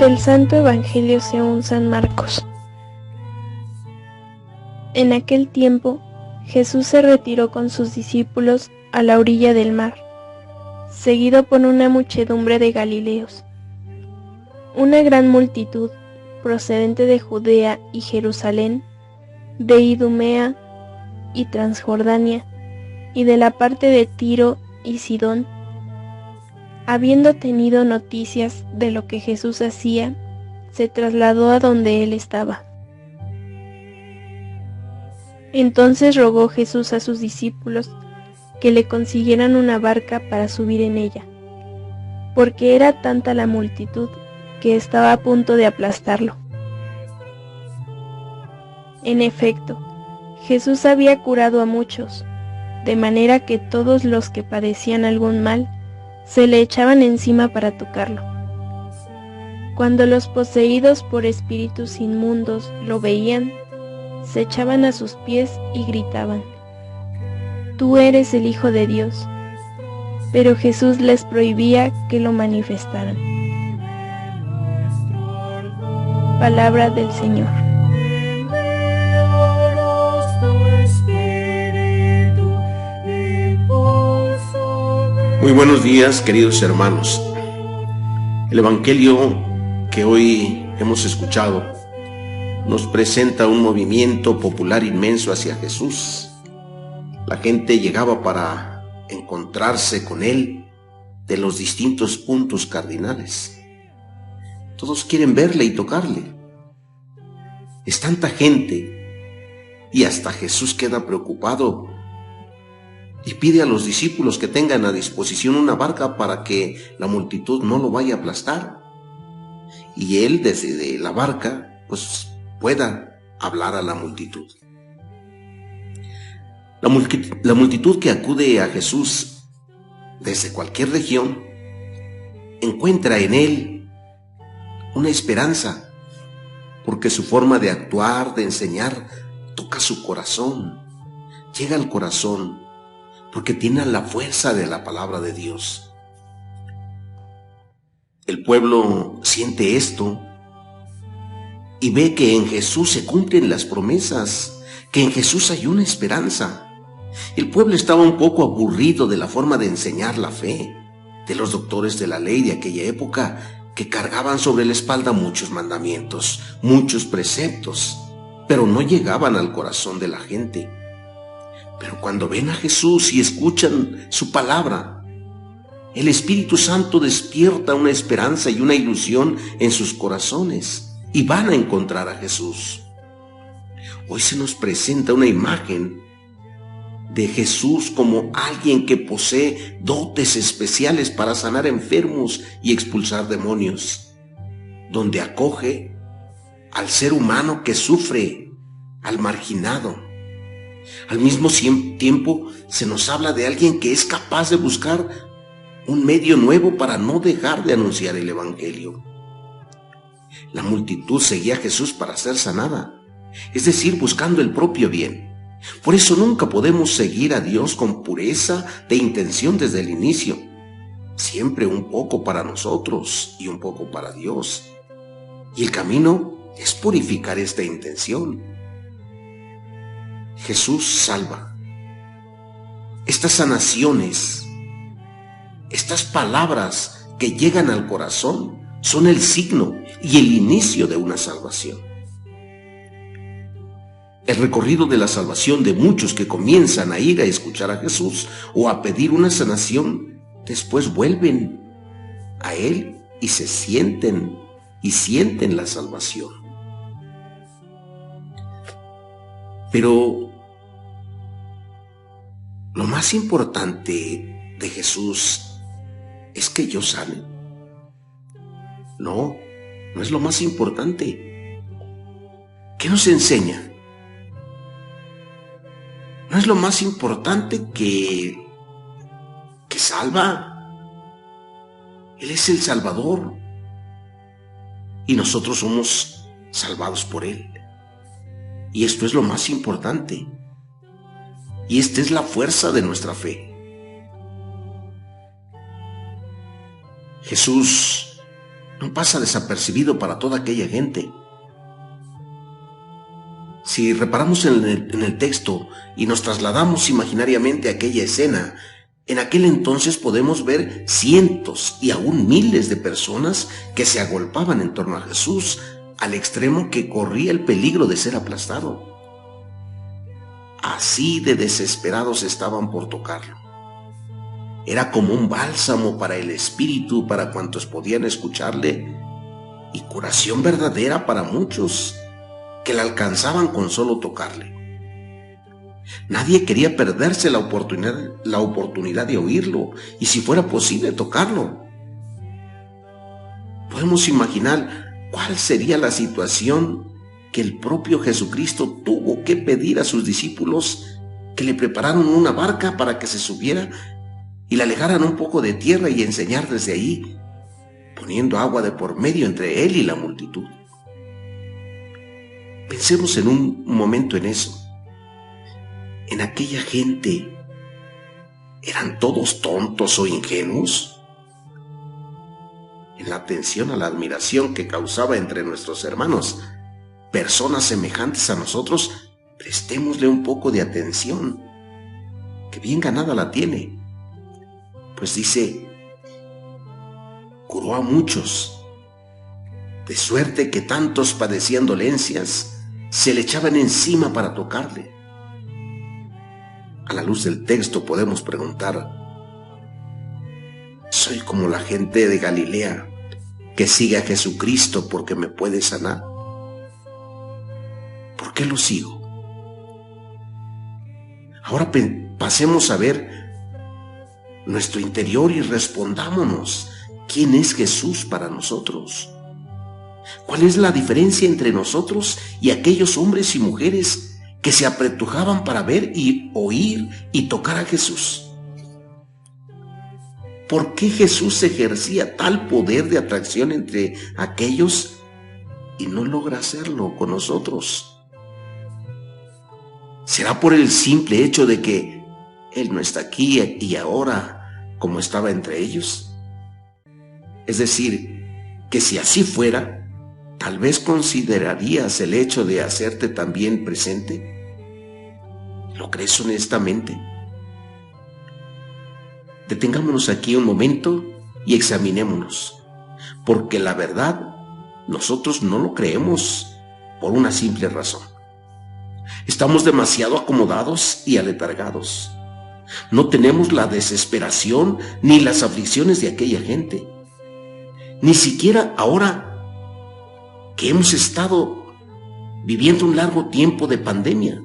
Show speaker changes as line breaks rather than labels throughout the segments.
Del Santo Evangelio según San Marcos. En aquel tiempo, Jesús se retiró con sus discípulos a la orilla del mar, seguido por una muchedumbre de Galileos. Una gran multitud, procedente de Judea y Jerusalén, de Idumea y Transjordania, y de la parte de Tiro y Sidón, habiendo tenido noticias de lo que Jesús hacía, se trasladó a donde él estaba. Entonces rogó Jesús a sus discípulos que le consiguieran una barca para subir en ella, porque era tanta la multitud que estaba a punto de aplastarlo. En efecto, Jesús había curado a muchos, de manera que todos los que padecían algún mal se le echaban encima para tocarlo. Cuando los poseídos por espíritus inmundos lo veían, se echaban a sus pies y gritaban: «Tú eres el Hijo de Dios». Pero Jesús les prohibía que lo manifestaran. Palabra del Señor.
Muy buenos días, queridos hermanos. El Evangelio que hoy hemos escuchado nos presenta un movimiento popular inmenso hacia Jesús. La gente llegaba para encontrarse con Él de los distintos puntos cardinales. Todos quieren verle y tocarle. Es tanta gente y hasta Jesús queda preocupado y pide a los discípulos que tengan a disposición una barca para que la multitud no lo vaya a aplastar. Y él desde la barca pues pueda hablar a la multitud. La multitud que acude a Jesús desde cualquier región encuentra en él una esperanza, porque su forma de actuar, de enseñar, toca su corazón, llega al corazón, porque tiene la fuerza de la palabra de Dios. El pueblo siente esto y ve que en Jesús se cumplen las promesas, que en Jesús hay una esperanza. El pueblo estaba un poco aburrido de la forma de enseñar la fe, de los doctores de la ley de aquella época que cargaban sobre la espalda muchos mandamientos, muchos preceptos, pero no llegaban al corazón de la gente. Pero cuando ven a Jesús y escuchan su palabra, el Espíritu Santo despierta una esperanza y una ilusión en sus corazones y van a encontrar a Jesús. Hoy se nos presenta una imagen de Jesús como alguien que posee dotes especiales para sanar enfermos y expulsar demonios, donde acoge al ser humano que sufre, al marginado. Al mismo tiempo se nos habla de alguien que es capaz de buscar un medio nuevo para no dejar de anunciar el Evangelio. La multitud seguía a Jesús para ser sanada, es decir, buscando el propio bien. Por eso nunca podemos seguir a Dios con pureza de intención desde el inicio. Siempre un poco para nosotros y un poco para Dios. Y el camino es purificar esta intención. Jesús salva. Estas sanaciones, estas palabras que llegan al corazón son el signo y el inicio de una salvación. El recorrido de la salvación de muchos que comienzan a ir a escuchar a Jesús o a pedir una sanación, después vuelven a Él y sienten la salvación. Pero lo más importante de Jesús es que yo sane. No es lo más importante. ¿Qué nos enseña? No es lo más importante que salva. Él es el Salvador y nosotros somos salvados por Él. Y esto es lo más importante. Y esta es la fuerza de nuestra fe. Jesús no pasa desapercibido para toda aquella gente. Si reparamos en el texto y nos trasladamos imaginariamente a aquella escena, en aquel entonces podemos ver cientos y aún miles de personas que se agolpaban en torno a Jesús, al extremo que corría el peligro de ser aplastado. Así de desesperados estaban por tocarlo. Era como un bálsamo para el espíritu, para cuantos podían escucharle, y curación verdadera para muchos que la alcanzaban con solo tocarle. Nadie quería perderse la oportunidad de oírlo, y si fuera posible tocarlo. Podemos imaginar cuál sería la situación que el propio Jesucristo tuvo que pedir a sus discípulos que le prepararan una barca para que se subiera y le alejaran un poco de tierra y enseñar desde ahí, poniendo agua de por medio entre él y la multitud. Pensemos en un momento en eso. En aquella gente, ¿eran todos tontos o ingenuos? En la atención a la admiración que causaba entre nuestros hermanos, personas semejantes a nosotros, prestémosle un poco de atención, que bien ganada la tiene. Pues dice, curó a muchos, de suerte que tantos padecían dolencias, se le echaban encima para tocarle. A la luz del texto podemos preguntar, ¿soy como la gente de Galilea que sigue a Jesucristo porque me puede sanar? ¿Por qué lo sigo? Ahora pasemos a ver nuestro interior y respondámonos, ¿quién es Jesús para nosotros? ¿Cuál es la diferencia entre nosotros y aquellos hombres y mujeres que se apretujaban para ver y oír y tocar a Jesús? ¿Por qué Jesús ejercía tal poder de atracción entre aquellos y no logra hacerlo con nosotros? ¿Será por el simple hecho de que Él no está aquí y ahora como estaba entre ellos? Es decir, que si así fuera, tal vez considerarías el hecho de hacerte también presente. ¿Lo crees honestamente? Detengámonos aquí un momento y examinémonos, porque la verdad nosotros no lo creemos por una simple razón. Estamos demasiado acomodados y aletargados. No tenemos la desesperación ni las aflicciones de aquella gente. Ni siquiera ahora que hemos estado viviendo un largo tiempo de pandemia.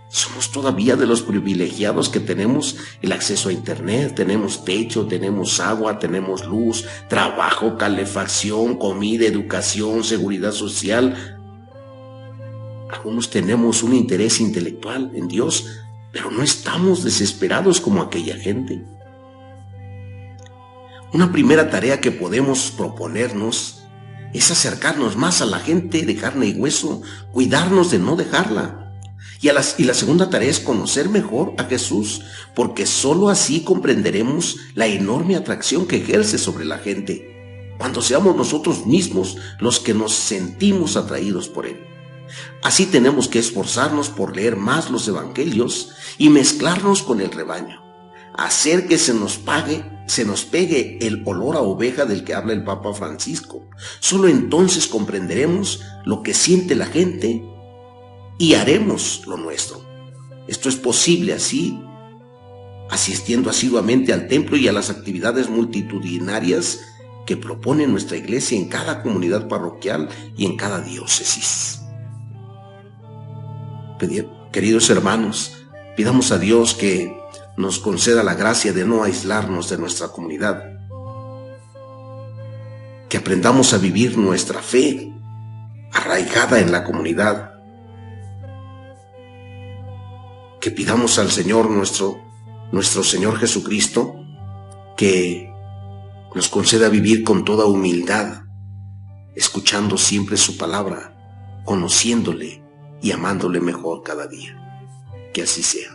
Somos todavía de los privilegiados que tenemos el acceso a internet, tenemos techo, tenemos agua, tenemos luz, trabajo, calefacción, comida, educación, seguridad social. Algunos tenemos un interés intelectual en Dios, pero no estamos desesperados como aquella gente. Una primera tarea que podemos proponernos es acercarnos más a la gente de carne y hueso, cuidarnos de no dejarla. Y la segunda tarea es conocer mejor a Jesús, porque sólo así comprenderemos la enorme atracción que ejerce sobre la gente, cuando seamos nosotros mismos los que nos sentimos atraídos por Él. Así tenemos que esforzarnos por leer más los evangelios y mezclarnos con el rebaño, hacer que se nos pegue el olor a oveja del que habla el Papa Francisco. Solo entonces comprenderemos lo que siente la gente y haremos lo nuestro. Esto es posible así, asistiendo asiduamente al templo y a las actividades multitudinarias que propone nuestra iglesia en cada comunidad parroquial y en cada diócesis. Queridos hermanos, pidamos a Dios que nos conceda la gracia de no aislarnos de nuestra comunidad, que aprendamos a vivir nuestra fe arraigada en la comunidad, que pidamos al Señor nuestro Señor Jesucristo que nos conceda vivir con toda humildad, escuchando siempre su palabra, conociéndole y amándole mejor cada día. Que así sea.